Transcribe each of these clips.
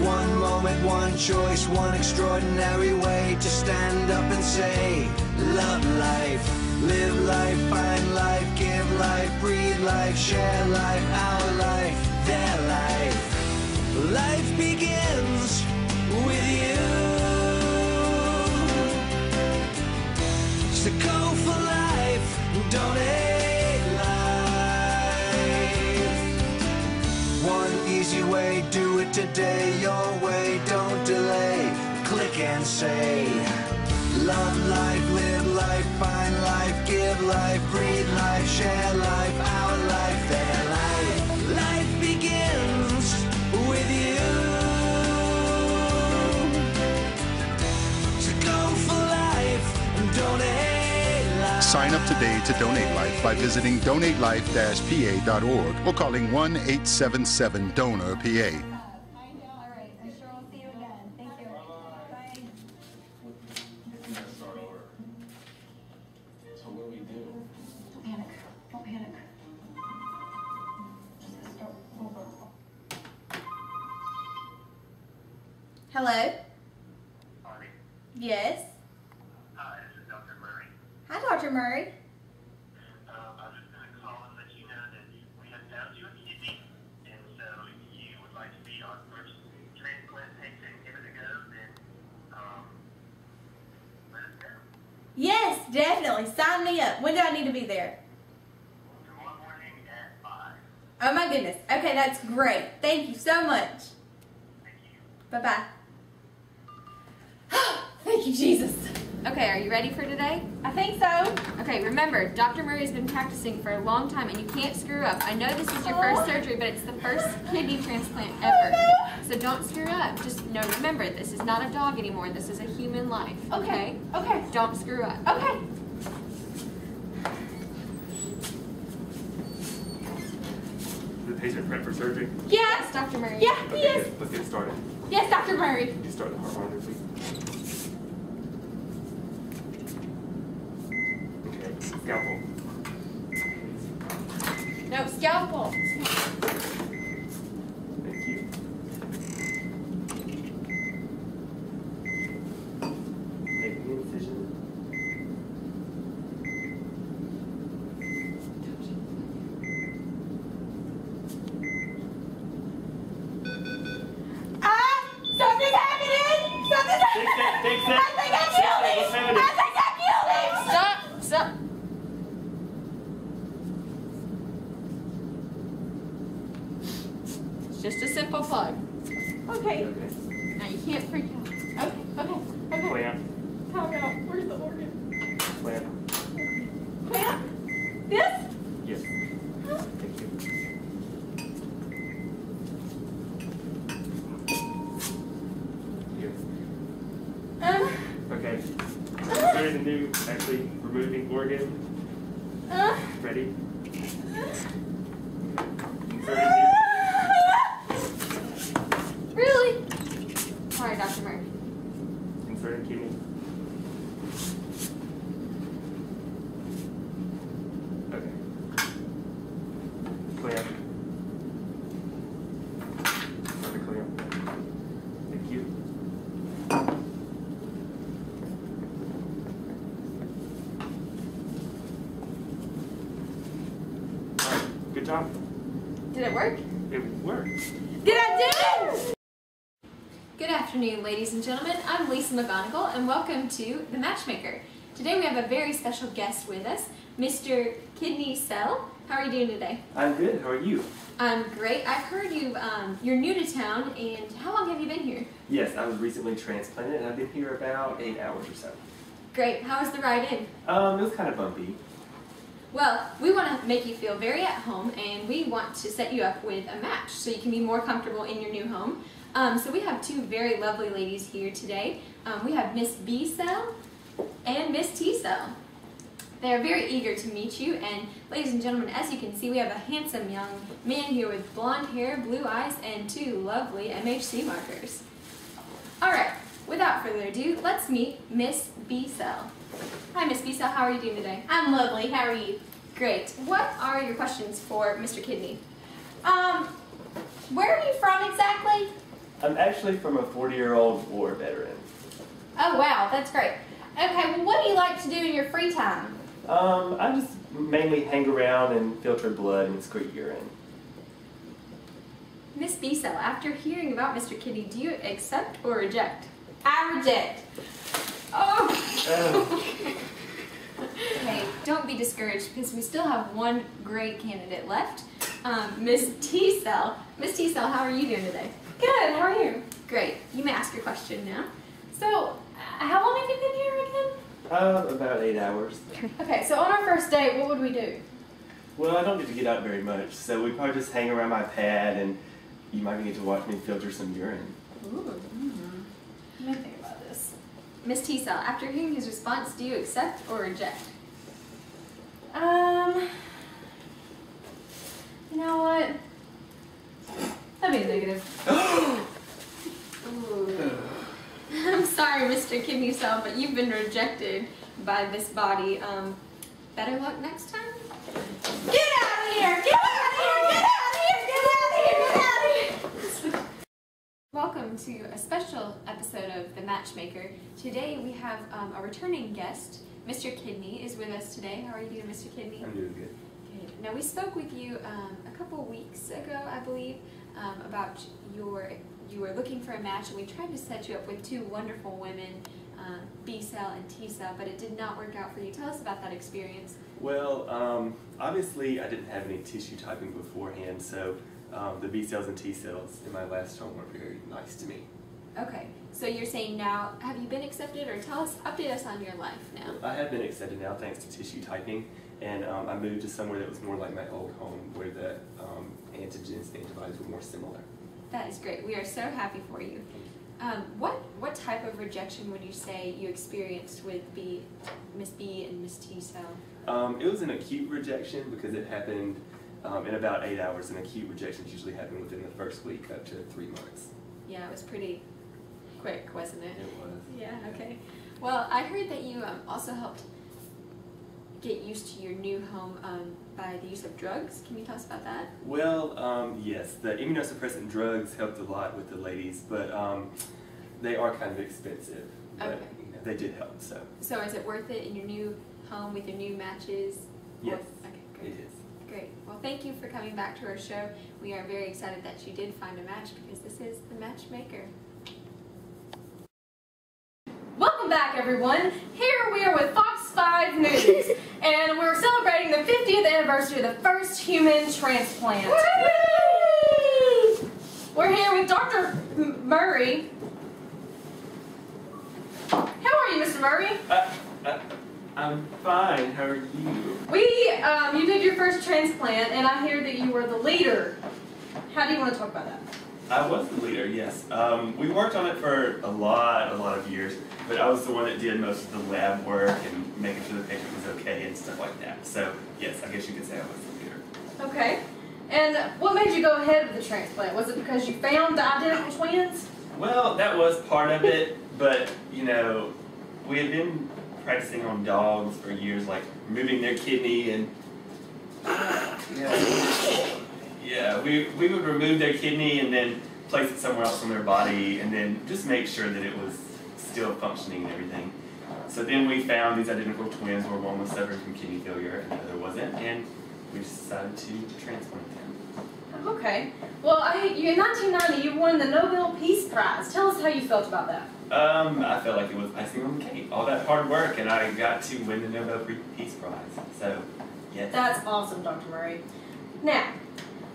One moment, one choice, one extraordinary way to stand up and say, love life, live life, find life, give life, breathe life, share life, our life, their life. Life begins with you. So go for life, donate life. One easy way, do it today, your way, don't delay. Click and say, love life, live life, find life, give life, breathe life, share life, our life, their life. Life begins with you. So go for life, donate life. Sign up today to donate life by visiting donatelife-pa.org or calling 1-877-DONOR-PA. Hello? Marty. Yes? Hi, this is Dr. Murray. Hi, Dr. Murray. I was just going to call and let you know that we have found you a kidney, and so if you would like to be our first transplant patient and give it a go, then let us know. Yes, definitely. Sign me up. When do I need to be there? Tomorrow morning at 5. Oh my goodness. Okay, that's great. Thank you so much. Thank you. Bye-bye. Thank you, Jesus. Okay, are you ready for today? I think so. Okay, remember, Dr. Murray's been practicing for a long time and you can't screw up. I know this is your first surgery, but it's the first kidney transplant ever. So don't screw up. Just remember, this is not a dog anymore. This is a human life. Okay? Okay. Don't screw up. Okay. Is the patient prepped for surgery? Yes, Dr. Murray. Yeah, he is. Let's get started. Yes, Dr. Murray. You start the heart monitor, please. Okay, scalpel. No, scalpel. Thank you. Make the incision. Something's happening! Something's happening! Fix it! I think I killed him! What's happening? I think I killed him! Stop! Stop! It's just a simple plug. Okay. Okay. Now you can't freak out. Okay, okay, okay. Clamp. Calm down. Where's the organ? Clamp. Clamp? This? Yes. Thank you. Here. Okay. Insert the new, actually removing organ. Ready? Insert a new. Really? Sorry, Dr. Murray. Insert a kidney. Okay. Clamp. Insert a clamp. Thank you. Good job. Did it work? It worked. Did I do it? Good afternoon, ladies and gentlemen. I'm Lisa McGonigal, and welcome to The Matchmaker. Today we have a very special guest with us, Mr. Kidney Cell. How are you doing today? I'm good. How are you? I'm great. I've heard you're new to town, and how long have you been here? Yes, I was recently transplanted, and I've been here about 8 hours or so. Great. How was the ride in? It was kind of bumpy. Well, we want to make you feel very at home, and we want to set you up with a match so you can be more comfortable in your new home. So we have two very lovely ladies here today. We have Miss B Cell and Miss T Cell. They are very eager to meet you, and ladies and gentlemen, as you can see, we have a handsome young man here with blonde hair, blue eyes, and two lovely MHC markers. Alright, without further ado, let's meet Miss B Cell. Hi, Miss B Cell, how are you doing today? I'm lovely. How are you? Great. What are your questions for Mr. Kidney? Where are you from exactly? I'm actually from a 40-year-old war veteran. Oh wow, that's great. Okay, well what do you like to do in your free time? I just mainly hang around and filter blood and excrete urine. Miss B-Cell, after hearing about Mr. Kidney, do you accept or reject? I reject. Oh! Okay, don't be discouraged because we still have one great candidate left. Miss T-Cell. Miss T-Cell, how are you doing today? Good, how are you? Great. You may ask your question now. So, how long have you been here again? About 8 hours. Okay, so on our first date, what would we do? Well, I don't get to get out very much, so we probably just hang around my pad and you might even get to watch me filter some urine. Ooh. Let me think about this. Miss T-Cell, after hearing his response, do you accept or reject? You know what? That'd be a negative. Ooh. I'm sorry, Mr. Kidney Cell, but you've been rejected by this body. Better luck next time? Get out of here! Get out of here! Get out of here! Get out of here! Get out of here! Welcome to a special episode of The Matchmaker. Today we have a returning guest. Mr. Kidney is with us today. How are you doing, Mr. Kidney? I'm doing good. Good. Now we spoke with you a couple weeks ago, I believe, about you were looking for a match, and we tried to set you up with two wonderful women, B-Cell and T-Cell, but it did not work out for you. Tell us about that experience. Well, obviously I didn't have any tissue typing beforehand, so the B cells and T cells in my last home were very nice to me. Okay, so you're saying now, have you been accepted, or update us on your life now? I have been accepted now thanks to tissue typing, and I moved to somewhere that was more like my old home, where the antigens and antibodies were more similar. That is great. We are so happy for you. What type of rejection would you say you experienced with Miss B and Miss T cell? It was an acute rejection because it happened in about 8 hours, and acute rejections usually happen within the first week up to 3 months. Yeah, it was pretty quick, wasn't it? It was. Yeah, okay. Well, I heard that you also helped get used to your new home by the use of drugs. Can you tell us about that? Well, yes, the immunosuppressant drugs helped a lot with the ladies, but they are kind of expensive. But, Okay. you know, they did help, so. So is it worth it in your new home with your new matches? Yes, Okay, great. it is. Great. Well, thank you for coming back to our show. We are very excited that you did find a match because this is The Matchmaker. Welcome back, everyone. Here we are with Fox 5 News, and we're celebrating the 50th anniversary of the first human transplant. We're here with Dr. Murray. How are you, Mr. Murray? I'm fine. How are you? You did your first transplant, and I hear that you were the leader. How do you want to talk about that? I was the leader, yes. We worked on it for a lot of years, but I was the one that did most of the lab work and making sure the patient was okay and stuff like that. So, yes, I guess you could say I was the leader. Okay. And what made you go ahead with the transplant? Was it because you found the identical twins? Well, that was part of it, but, you know, we had been practicing on dogs for years, like removing their kidney and we would remove their kidney and then place it somewhere else in their body and then just make sure that it was still functioning and everything. So then we found these identical twins where one was suffering from kidney failure and the other wasn't, and we decided to transplant them. Okay. Well, in 1990, you won the Nobel Peace Prize. Tell us how you felt about that. I felt like it was icing on the cake. All that hard work, and I got to win the Nobel Peace Prize. So, yes. That's awesome, Dr. Murray. Now,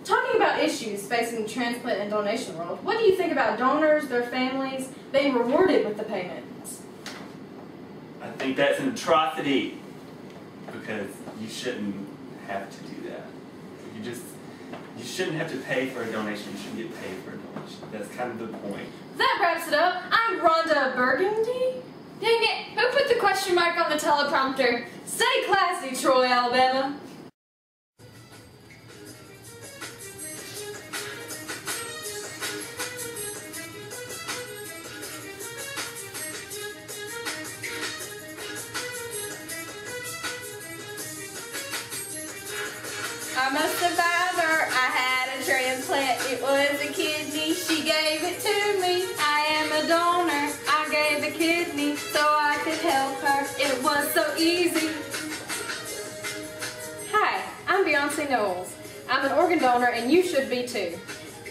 talking about issues facing the transplant and donation world, what do you think about donors, their families, being rewarded with the payments? I think that's an atrocity because you shouldn't have to do that. You shouldn't have to pay for a donation. You shouldn't get paid for a donation. That's kind of the point. That wraps it up. I'm Rhonda Burgundy. Dang it! Who put the question mark on the teleprompter? Stay classy, Troy, Alabama. I'm a survivor. I had a transplant. It was a kidney. She gave it to me. easy. Hi, I'm Beyonce Knowles. I'm an organ donor and you should be too.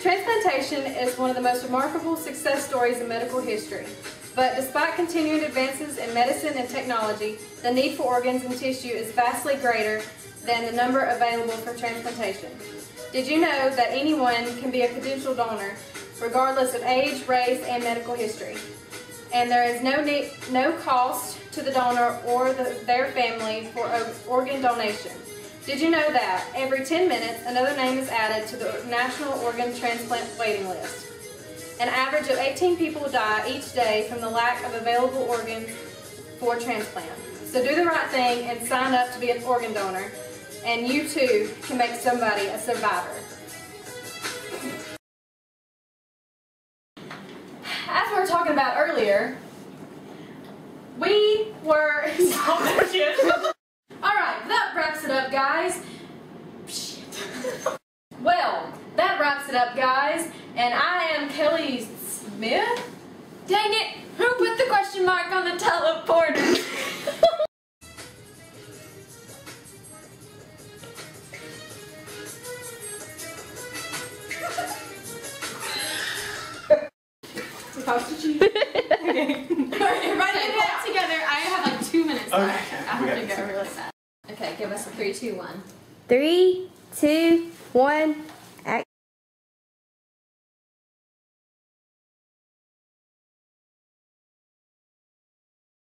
Transplantation is one of the most remarkable success stories in medical history. But despite continuing advances in medicine and technology, the need for organs and tissue is vastly greater than the number available for transplantation. Did you know that anyone can be a potential donor, regardless of age, race, and medical history? And there is no cost to the donor or their family for organ donation. Did you know that every 10 minutes another name is added to the National Organ Transplant waiting list? An average of 18 people die each day from the lack of available organs for transplant. So do the right thing and sign up to be an organ donor, and you too can make somebody a survivor. As we were talking about earlier, we were... Alright, that wraps it up, guys. Well, that wraps it up, guys. And I am Kelly Smith. Dang it! Who put the question mark on the teleporter? Supposed to cheat. Okay. Everybody get together. I have like 2 minutes left. Okay, I we have to got go really fast. Okay, give us a 3, 2, 1. 3, 2, 1.